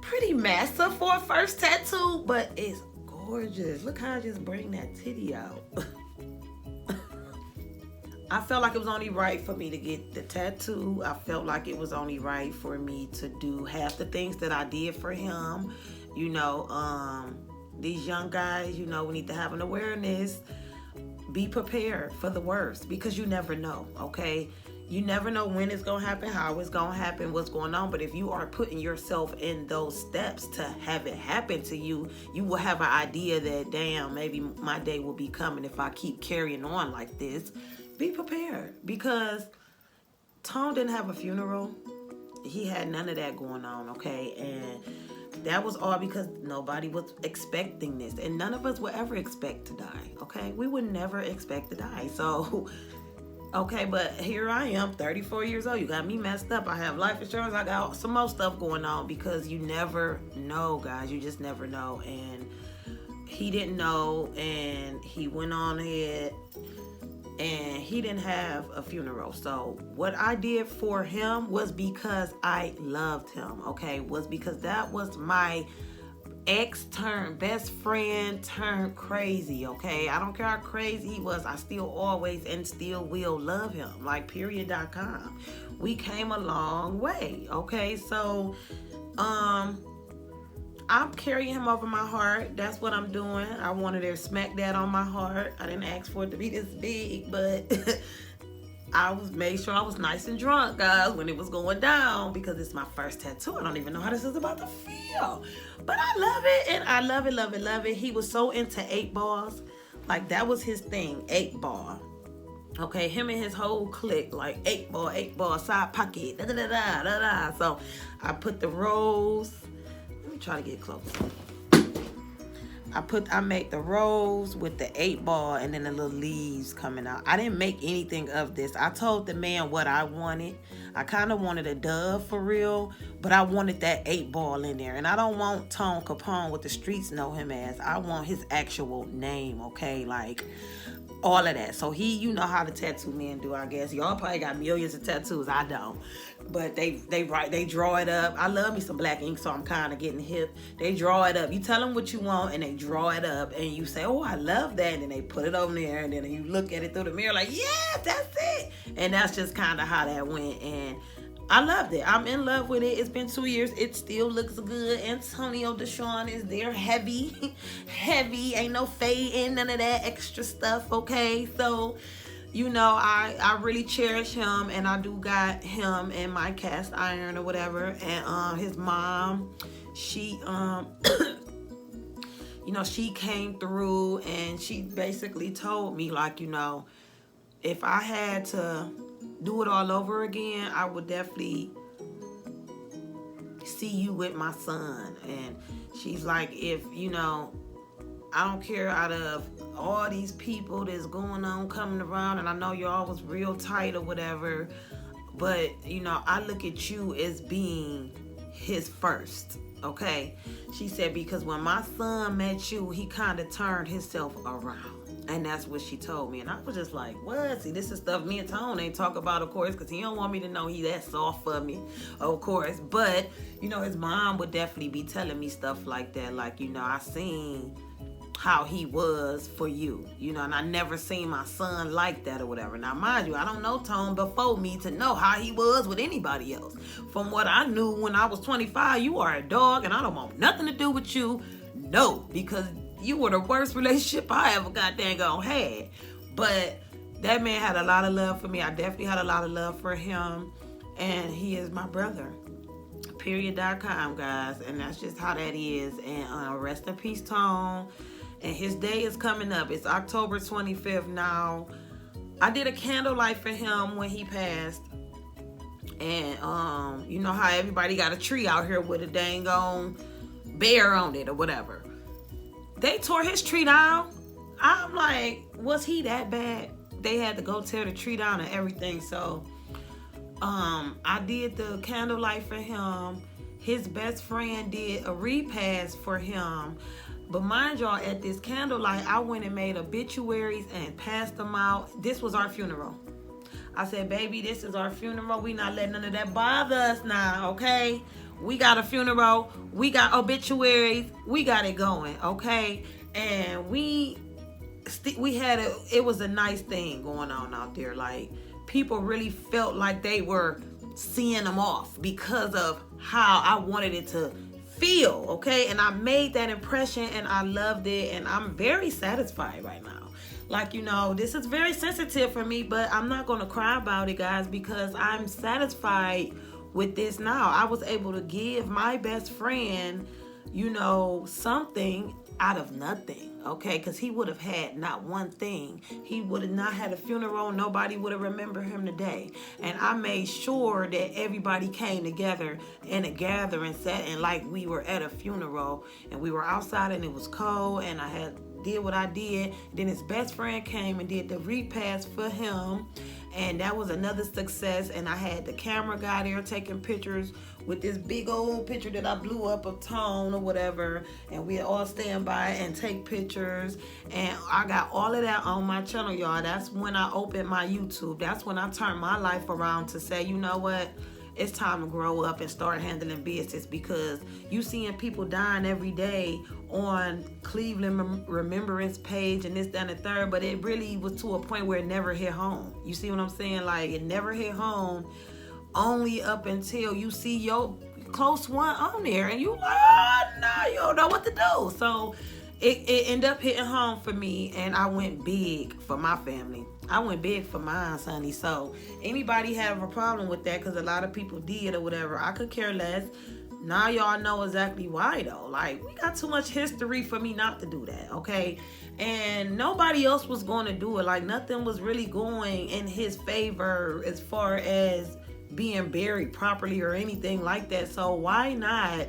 pretty massive for a first tattoo, but it's gorgeous. Look how I just bring that titty out. I felt like it was only right for me to get the tattoo. I felt like it was only right for me to do half the things that I did for him. You know, these young guys, you know, we need to have an awareness. Be prepared for the worst, because you never know, okay? You never know when it's going to happen, how it's going to happen, what's going on. But if you are putting yourself in those steps to have it happen to you, you will have an idea that, damn, maybe my day will be coming if I keep carrying on like this. Be prepared, because Tone didn't have a funeral. He had none of that going on, okay? And that was all because nobody was expecting this. And none of us will ever expect to die, okay? We would never expect to die. So, okay, but here I am, 34 years old. You got me messed up. I have life insurance. I got some more stuff going on, because you never know, guys. You just never know. And he didn't know, and he went on ahead, and he didn't have a funeral. So what I did for him was because I loved him, okay? Was because that was my ex turned best friend turned crazy, okay? I don't care how crazy he was. I still always and still will love him, like period.com. We came a long way, okay? So, I'm carrying him over my heart. That's what I'm doing. I wanted to smack that on my heart. I didn't ask for it to be this big, but made sure I was nice and drunk, guys, when it was going down, because it's my first tattoo. I don't even know how this is about to feel. But I love it, and I love it, love it, love it. He was so into 8 balls. Like, that was his thing, 8 ball. Okay, him and his whole clique, like 8 ball, side pocket, da-da-da-da-da-da. So I put the rose. Try to get close. I made the rose with the 8 ball and then the little leaves coming out. I didn't make anything of this. I told the man what I wanted. I kind of wanted a dove for real, but I wanted that 8 ball in there. And I don't want Tone Capone, what the streets know him as. I want his actual name, okay? Like, all of that. So you know how the tattoo men do, I guess. Y'all probably got millions of tattoos. I don't. But they draw it up. I love me some black ink, so I'm kind of getting hip. They draw it up. You tell them what you want, and they draw it up, and you say, oh, I love that, and then they put it over there, and then you look at it through the mirror like, yeah, that's it. And that's just kind of how that went, and I loved it. I'm in love with it. It's been 2 years. It still looks good. Antonio Deshawn is there. Heavy. Heavy. Ain't no fading, none of that extra stuff, okay? So, you know, I really cherish him, and I do got him in my cast iron or whatever. And his mom, she, you know, she came through, and she basically told me, like, you know, if I had to do it all over again, I would definitely see you with my son. And she's like, if, you know, I don't care, out of all these people that's going on, coming around, and I know y'all was real tight or whatever, but, you know, I look at you as being his first, okay? She said, because when my son met you, he kind of turned himself around. And that's what she told me. And I was just like, what? See, this is stuff me and Tone ain't talk about, of course, because he don't want me to know he that soft for me, of course. But, you know, his mom would definitely be telling me stuff like that. Like, you know, I seen how he was for you, you know, and I never seen my son like that or whatever. Now, mind you, I don't know Tone before me to know how he was with anybody else. From what I knew when I was 25, you are a dog, and I don't want nothing to do with you. No, because you were the worst relationship I ever goddamn had. But that man had a lot of love for me. I definitely had a lot of love for him. And he is my brother. Period.com, guys. And that's just how that is. And rest in peace, Tone. And his day is coming up. It's October 25th now. I did a candlelight for him when he passed. And you know how everybody got a tree out here with a dang on bear on it or whatever. they tore his tree down. I'm like, was he that bad? They had to go tear the tree down and everything. So I did the candlelight for him. His best friend did a repast for him. But mind y'all, at this candlelight, I went and made obituaries and passed them out. This was our funeral. I said, baby, this is our funeral. We not letting none of that bother us now, okay? We got a funeral. We got obituaries. We got it going, okay? And it was a nice thing going on out there. Like, people really felt like they were seeing them off because of how I wanted it to feel, okay? And I made that impression and I loved it, and I'm very satisfied right now. Like, you know, this is very sensitive for me, but I'm not going to cry about it, guys, because I'm satisfied with this now. I was able to give my best friend, you know, something out of nothing, okay? Because he would have had not one thing. He would have not had a funeral. Nobody would have remembered him today. And I made sure that everybody came together in a gathering setting like we were at a funeral, and we were outside and it was cold, and I did what I did. Then his best friend came and did the repast for him, and that was another success. And I had the camera guy there taking pictures with this big old picture that I blew up of Tone or whatever, and we all stand by and take pictures. And I got all of that on my channel, y'all. That's when I opened my YouTube. That's when I turned my life around to say, you know what, it's time to grow up and start handling business, because you seeing people dying every day on Cleveland Remembrance page and this, that, and the third, but it really was to a point where it never hit home. You see what I'm saying? Like, it never hit home only up until you see your close one on there and you like, oh no, you don't know what to do. So it ended up hitting home for me, and I went big for my family. I went big for mine, honey. So anybody have a problem with that, because a lot of people did or whatever, I could care less. Now y'all know exactly why though. Like, we got too much history for me not to do that, okay? And nobody else was going to do it. Like, nothing was really going in his favor as far as being buried properly or anything like that. So why not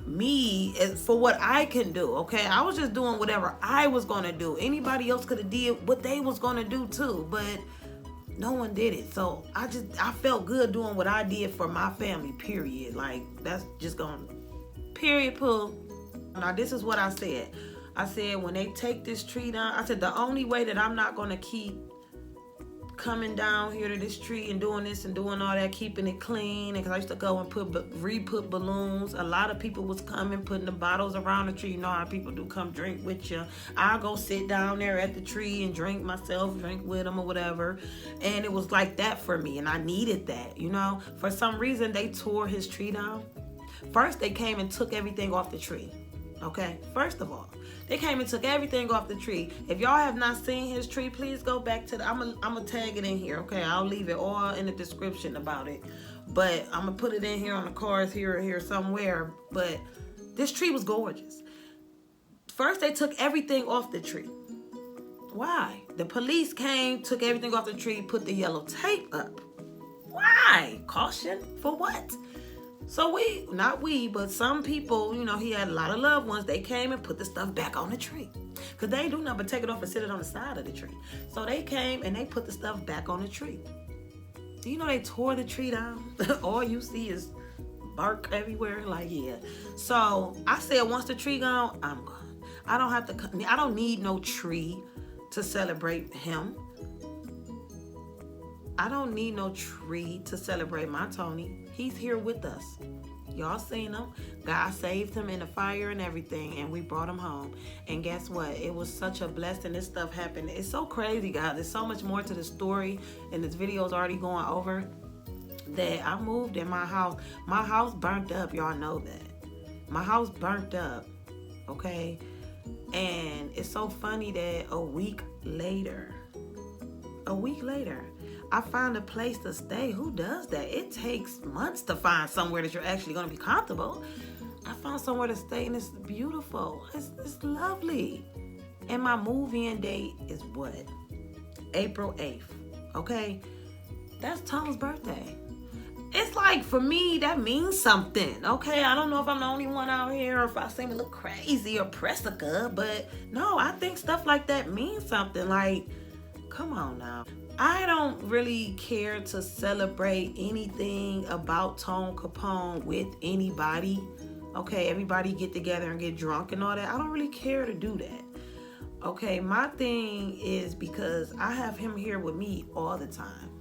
me for what I can do, okay? I was just doing whatever I was going to do. Anybody else could have did what they was going to do too, but no one did it. So I felt good doing what I did for my family, period. Like, that's just going, period, pull. Now, this is what I said. I said, when they take this tree down, I said, the only way that I'm not going to keep coming down here to this tree and doing this and doing all that, keeping it clean, and because I used to go and re-put balloons. A lot of people was coming, putting the bottles around the tree. You know how people do, come drink with you. I'll go sit down there at the tree and drink myself, drink with them or whatever. And it was like that for me, and I needed that, you know. For some reason, they tore his tree down. First, they came and took everything off the tree, okay? First of all, they came and took everything off the tree. If y'all have not seen his tree, please go back to I'm gonna tag it in here, okay? I'll leave it all in the description about it. But I'm gonna put it in here on the cards here somewhere. But this tree was gorgeous. First, they took everything off the tree. Why? The police came, took everything off the tree, put the yellow tape up. Why? Caution for what? So but some people, you know, he had a lot of loved ones. They came and put the stuff back on the tree, because they ain't do nothing but take it off and sit it on the side of the tree. So they came and they put the stuff back on the tree. Do you know they tore the tree down? All you see is bark everywhere. Like, yeah. So I said, once the tree gone, I'm gone. I don't need no tree to celebrate him. I don't need no tree to celebrate my Tony. He's here with us. Y'all seen him. God saved him in the fire and everything, and we brought him home. And guess what? It was such a blessing. This stuff happened. It's so crazy, guys. There's so much more to the story, and this video is already going over, that I moved in my house. My house burnt up. Y'all know that. My house burnt up, okay? And it's so funny that a week later, I found a place to stay. Who does that? It takes months to find somewhere that you're actually going to be comfortable. I found somewhere to stay, and it's beautiful. It's lovely. And my move-in date is what? April 8th. Okay? That's Tom's birthday. it's like, for me, that means something, okay? I don't know if I'm the only one out here or if I seem a little crazy or pressica, but no, I think stuff like that means something. Like, come on now. I don't really care to celebrate anything about Tone Capone with anybody, okay? Everybody get together and get drunk and all that. I don't really care to do that, okay? My thing is because I have him here with me all the time.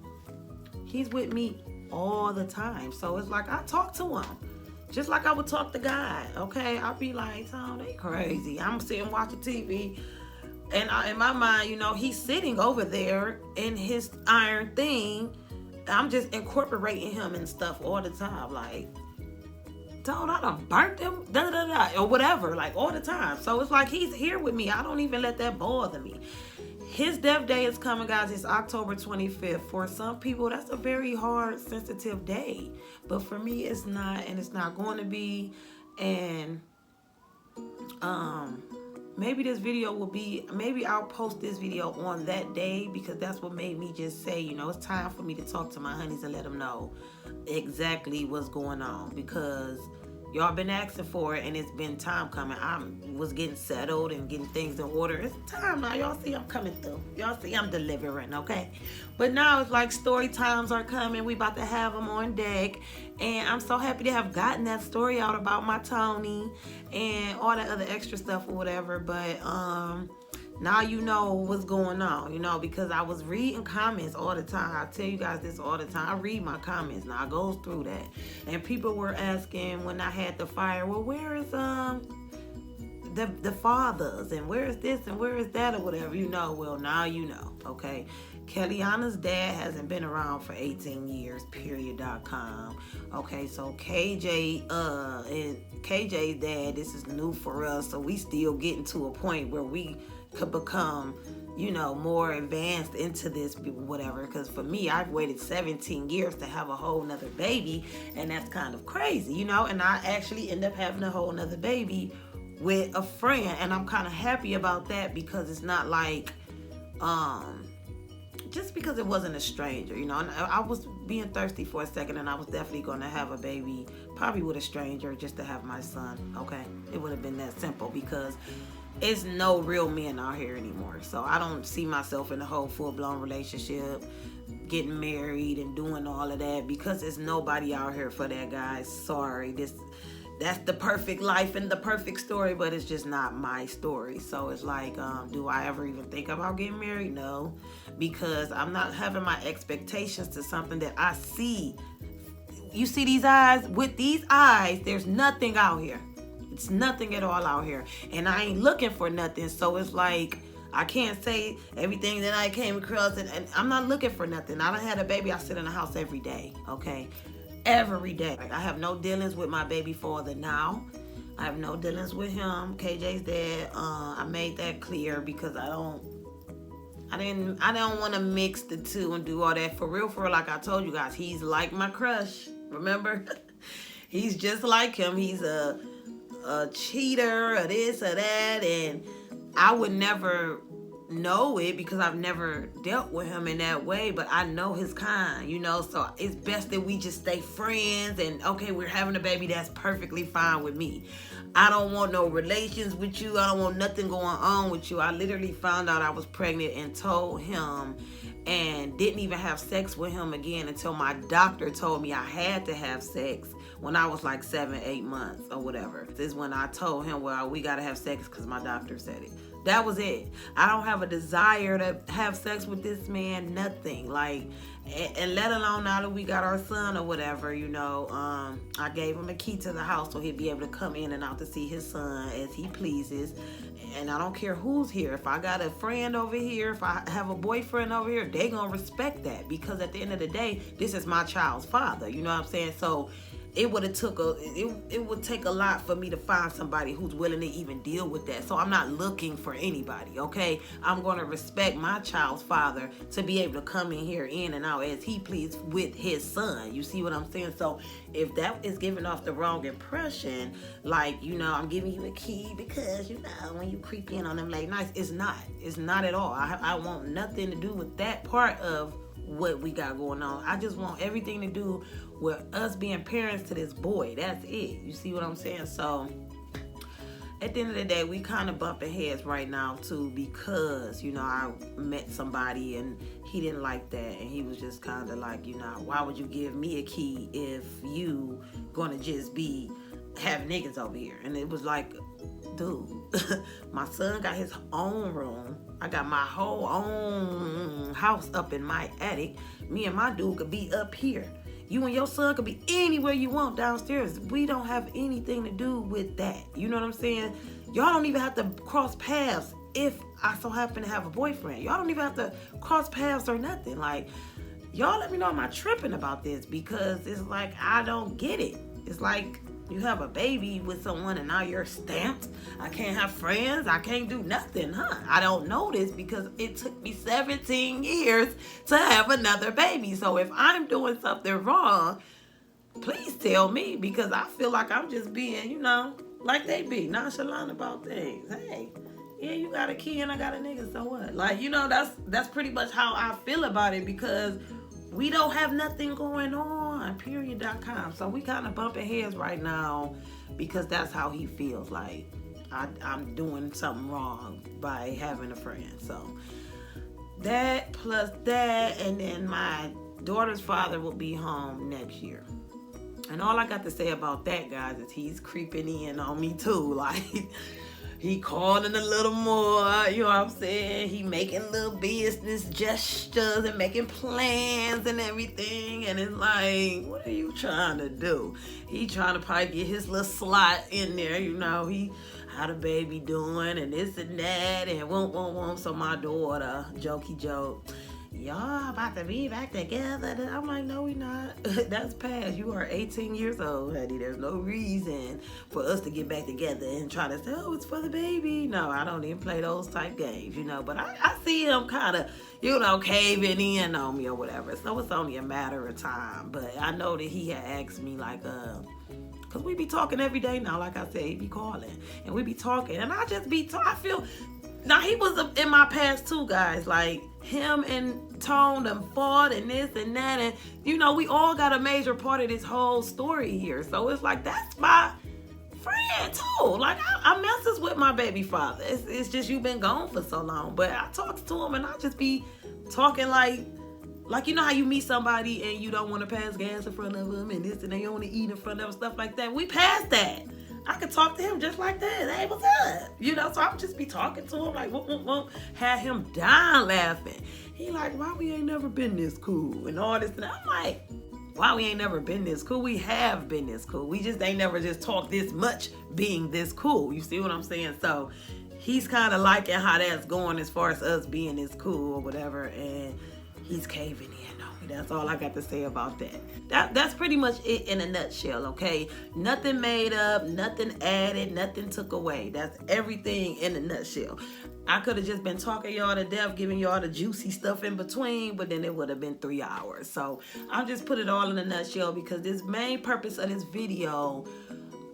He's with me all the time. So it's like I talk to him just like I would talk to God, okay? I'll be like, Tom, they crazy. I'm sitting watching TV, and in my mind, you know, he's sitting over there in his iron thing. I'm just incorporating him and stuff all the time. Like, Tom, I done burnt him, da da da, or whatever, like all the time. So it's like he's here with me. I don't even let that bother me. His death day is coming, guys. It's October 25th. For some people, that's a very hard, sensitive day. But for me, it's not, and it's not going to be. And maybe this video will be, maybe I'll post this video on that day, because that's what made me just say, you know, it's time for me to talk to my honeys and let them know exactly what's going on, because y'all been asking for it, and it's been time coming. I was getting settled and getting things in order. It's time now. Y'all see I'm coming through. Y'all see I'm delivering, okay? But now it's like story times are coming. We about to have them on deck. And I'm so happy to have gotten that story out about my Tony and all that other extra stuff or whatever. But now you know what's going on, you know, because I was reading comments all the time. I tell you guys this all the time. I read my comments. Now I go through that. And people were asking when I had the fire, well, where is the fathers, and where is this and where is that or whatever, you know. Well, now you know, okay? Kellyana's dad hasn't been around for 18 years, period.com. Okay, so KJ and KJ's dad, this is new for us, so we still getting to a point where we could become, you know, more advanced into this, whatever. Because for me, I've waited 17 years to have a whole nother baby, and that's kind of crazy, you know. And I actually end up having a whole nother baby with a friend, and I'm kind of happy about that, because it's not like just because it wasn't a stranger, you know. And I was being thirsty for a second, and I was definitely going to have a baby probably with a stranger just to have my son, okay? It would have been that simple, because it's no real men out here anymore. So I don't see myself in a whole full-blown relationship, getting married and doing all of that, because there's nobody out here for that, guys. Sorry. That's the perfect life and the perfect story, but it's just not my story. So it's like, do I ever even think about getting married? No, because I'm not having my expectations to something that I see. You see these eyes? With these eyes, there's nothing out here. It's nothing at all out here. And I ain't looking for nothing. So it's like, I can't say everything that I came across. And I'm not looking for nothing. I done had a baby. I sit in the house every day. Okay. Every day. Like, I have no dealings with my baby father now. I have no dealings with him. KJ's dad. I made that clear, because I don't want to mix the two and do all that. For real, like I told you guys, he's like my crush. Remember? He's just like him. He's a cheater or this or that, and I would never know it because I've never dealt with him in that way, but I know his kind, you know. So it's best that we just stay friends, and okay, we're having a baby, that's perfectly fine with me. I don't want no relations with you. I don't want nothing going on with you. I literally found out I was pregnant and told him, and didn't even have sex with him again until my doctor told me I had to have sex when I was like 7-8 months or whatever. This is when I told him, well, we gotta have sex because my doctor said it. That was it. I don't have a desire to have sex with this man, nothing. Like, and let alone now that we got our son or whatever, you know. I gave him a key to the house so he'd be able to come in and out to see his son as he pleases. And I don't care who's here. If I got a friend over here, if I have a boyfriend over here, they gonna respect that, because at the end of the day, this is my child's father. You know what I'm saying? So it would take a lot for me to find somebody who's willing to even deal with that. So I'm not looking for anybody, okay? I'm going to respect my child's father to be able to come in here in and out as he pleases with his son. You see what I'm saying? So if that is giving off the wrong impression, like, you know, I'm giving you a key because, you know, when you creep in on them late nights, it's not at all. I want nothing to do with that part of what we got going on. I just want everything to do with us being parents to this boy. That's it. You see what I'm saying? So at the end of the day, we kind of bumping heads right now too, because, you know, I met somebody and he didn't like that, and he was just kind of like, you know, why would you give me a key if you gonna just be having niggas over here? And it was like, dude, my son got his own room. I got my whole own house up in my attic. Me and my dude could be up here. You and your son could be anywhere you want downstairs. We don't have anything to do with that. You know what I'm saying? Y'all don't even have to cross paths if I so happen to have a boyfriend. Y'all don't even have to cross paths or nothing. Like, y'all let me know, am I tripping about this? Because it's like, I don't get it. It's like, you have a baby with someone and now you're stamped. I can't have friends. I can't do nothing, huh? I don't know this because it took me 17 years to have another baby. So if I'm doing something wrong, please tell me, because I feel like I'm just being, you know, like they be, nonchalant about things. Hey, yeah, you got a kid and I got a nigga, so what? Like, you know, that's pretty much how I feel about it, because we don't have nothing going on, period.com. So we kind of bumping heads right now because that's how he feels like I'm doing something wrong by having a friend. So that plus that, and then my daughter's father will be home next year. And all I got to say about that, guys, is he's creeping in on me too. Like, he calling a little more, you know what I'm saying? He making little business gestures and making plans and everything. And it's like, what are you trying to do? He trying to probably get his little slot in there, you know. How the baby doing and this and that and won't. So my daughter, jokey joke, y'all about to be back together. And I'm like, no, we not. That's past. You are 18 years old, honey. There's no reason for us to get back together and try to say, oh, it's for the baby. No, I don't even play those type games, you know. But I see him kind of, you know, caving in on me or whatever. So it's only a matter of time. But I know that he had asked me, like, because we be talking every day now. Like I said, he be calling. And we be talking. And I just be I feel... Now, he was in my past too, guys. Like, him and Tone done fought and this and that. And, you know, we all got a major part of this whole story here. So it's like, that's my friend too. Like, I messes with my baby father. It's just you been gone for so long. But I talk to him and I just be talking like, you know how you meet somebody and you don't want to pass gas in front of them and this and they only eat in front of them, stuff like that. We passed that. I could talk to him just like that. Hey, what's up? You know, so I would just be talking to him like, whoop, had him dying laughing. He like, why we ain't never been this cool and all this and that. I'm like, why we ain't never been this cool? We have been this cool. We just ain't never just talked this much being this cool. You see what I'm saying? So he's kind of liking how that's going as far as us being this cool or whatever. And he's caving in on me. That's all I got to say about that. That's pretty much it in a nutshell, okay? Nothing made up, nothing added, nothing took away. That's everything in a nutshell. I could have just been talking y'all to death, giving y'all the juicy stuff in between, but then it would have been 3 hours. So I'll just put it all in a nutshell, because this main purpose of this video,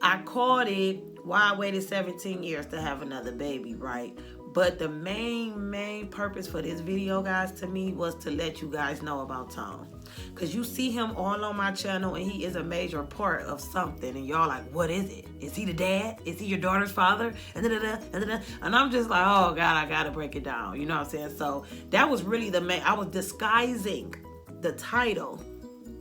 I called it Why I Waited 17 Years to Have Another Baby, right? But the main purpose for this video, guys, to me, was to let you guys know about Tone. Because you see him all on my channel, and he is a major part of something. And y'all like, what is it? Is he the dad? Is he your daughter's father? And I'm just like, oh, God, I got to break it down. You know what I'm saying? So that was really the main. I was disguising the title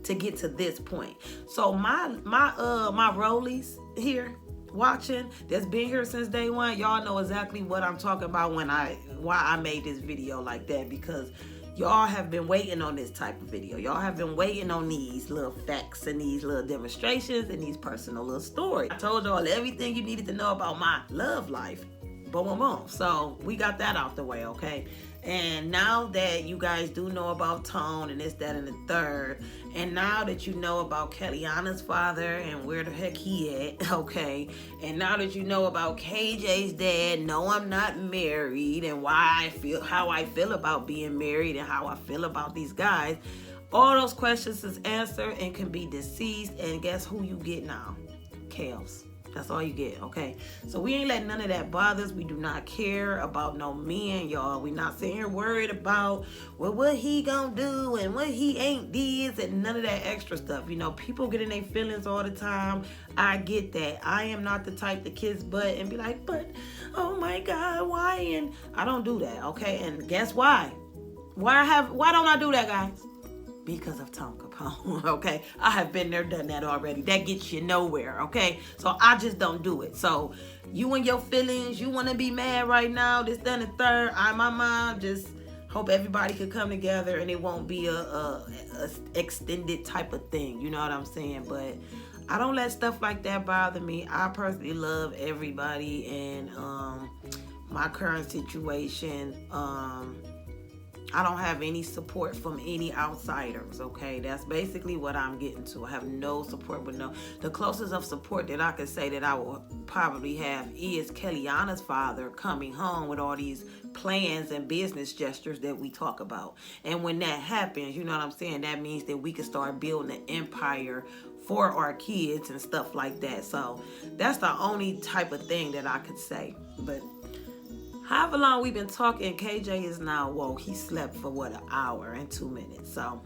to get to this point. So my rollies here, watching, that's been here since day one, y'all know exactly what I'm talking about why I made this video like that, because y'all have been waiting on this type of video. Y'all have been waiting on these little facts and these little demonstrations and these personal little stories. I told y'all everything you needed to know about my love life. Boom. So we got that out the way, okay? And now that you guys do know about Tone and this, that, and the third, and now that you know about Kellyana's father and where the heck he at, okay, and now that you know about KJ's dad, no, I'm not married, and how I feel about being married and how I feel about these guys, all those questions is answered and can be deceased. And guess who you get now? Kells. That's all you get, okay? So we ain't letting none of that bother us. We do not care about no men, y'all. We not sitting here worried about, well, what he gonna do and what he ain't this and none of that extra stuff. You know, people get in their feelings all the time. I get that. I am not the type to kiss butt and be like, but, oh my God, why? And I don't do that, okay? And guess why? Why don't I do that, guys? Because of Tom Capone, okay? I have been there, done that already. That gets you nowhere, okay? So I just don't do it. So you and your feelings, you want to be mad right now, this, that, and the third. My mom just hope everybody could come together and it won't be a extended type of thing. You know what I'm saying? But I don't let stuff like that bother me. I personally love everybody and my current situation. I don't have any support from any outsiders, okay? That's basically what I'm getting to. I have no support with the closest of support that I could say that I will probably have is Kellyanna's father coming home with all these plans and business gestures that we talk about. And when that happens, you know what I'm saying? That means that we can start building an empire for our kids and stuff like that. So that's the only type of thing that I could say. But however long we've been talking, KJ is now woke. He slept for what, 1 hour and 2 minutes. So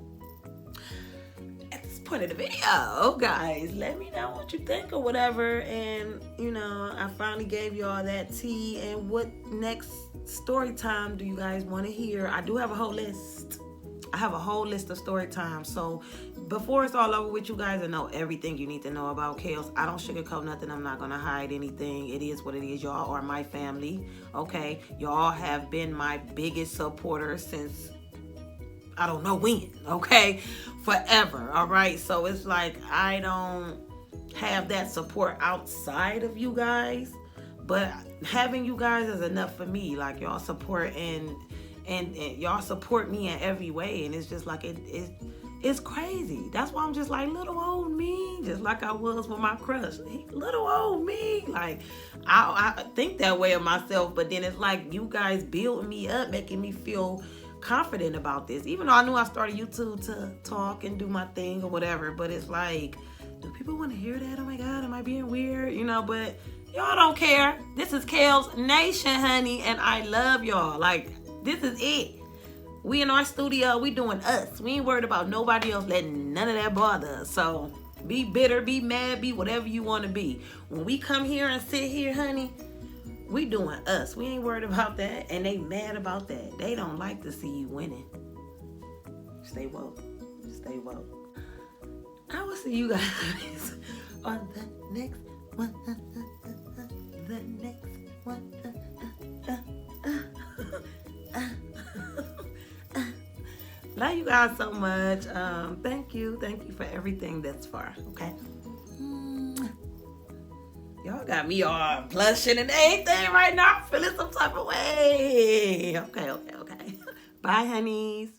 at this point of the video, guys, let me know what you think or whatever. And you know, I finally gave you all that tea. And what next story time do you guys want to hear? I do have a whole list. I have a whole list of story time. So before it's all over with, you guys will know everything you need to know about Kells. I don't sugarcoat nothing. I'm not going to hide anything. It is what it is. Y'all are my family, okay? Y'all have been my biggest supporters since I don't know when, okay? Forever, all right? So it's like I don't have that support outside of you guys, but having you guys is enough for me. Like, y'all support and y'all support me in every way, and it's just like it's crazy. That's why I'm just like little old me, just like I was with my crush. Little old me, like I think that way of myself, but then it's like you guys build me up, making me feel confident about this. Even though I knew I started YouTube to talk and do my thing or whatever, but it's like, do people want to hear that? Oh my God, am I being weird? You know, but y'all don't care. This is Kells Nation, honey, and I love y'all. Like, this is it. We in our studio, we doing us. We ain't worried about nobody else letting none of that bother us. So be bitter, be mad, be whatever you want to be. When we come here and sit here, honey, we doing us. We ain't worried about that. And they mad about that. They don't like to see you winning. Stay woke. Stay woke. I will see you guys on the next one. The next one. Love you guys so much. Thank you for everything thus far. Okay. Y'all got me all blushing and everything right now. I'm feeling some type of way. Okay. Bye, honeys.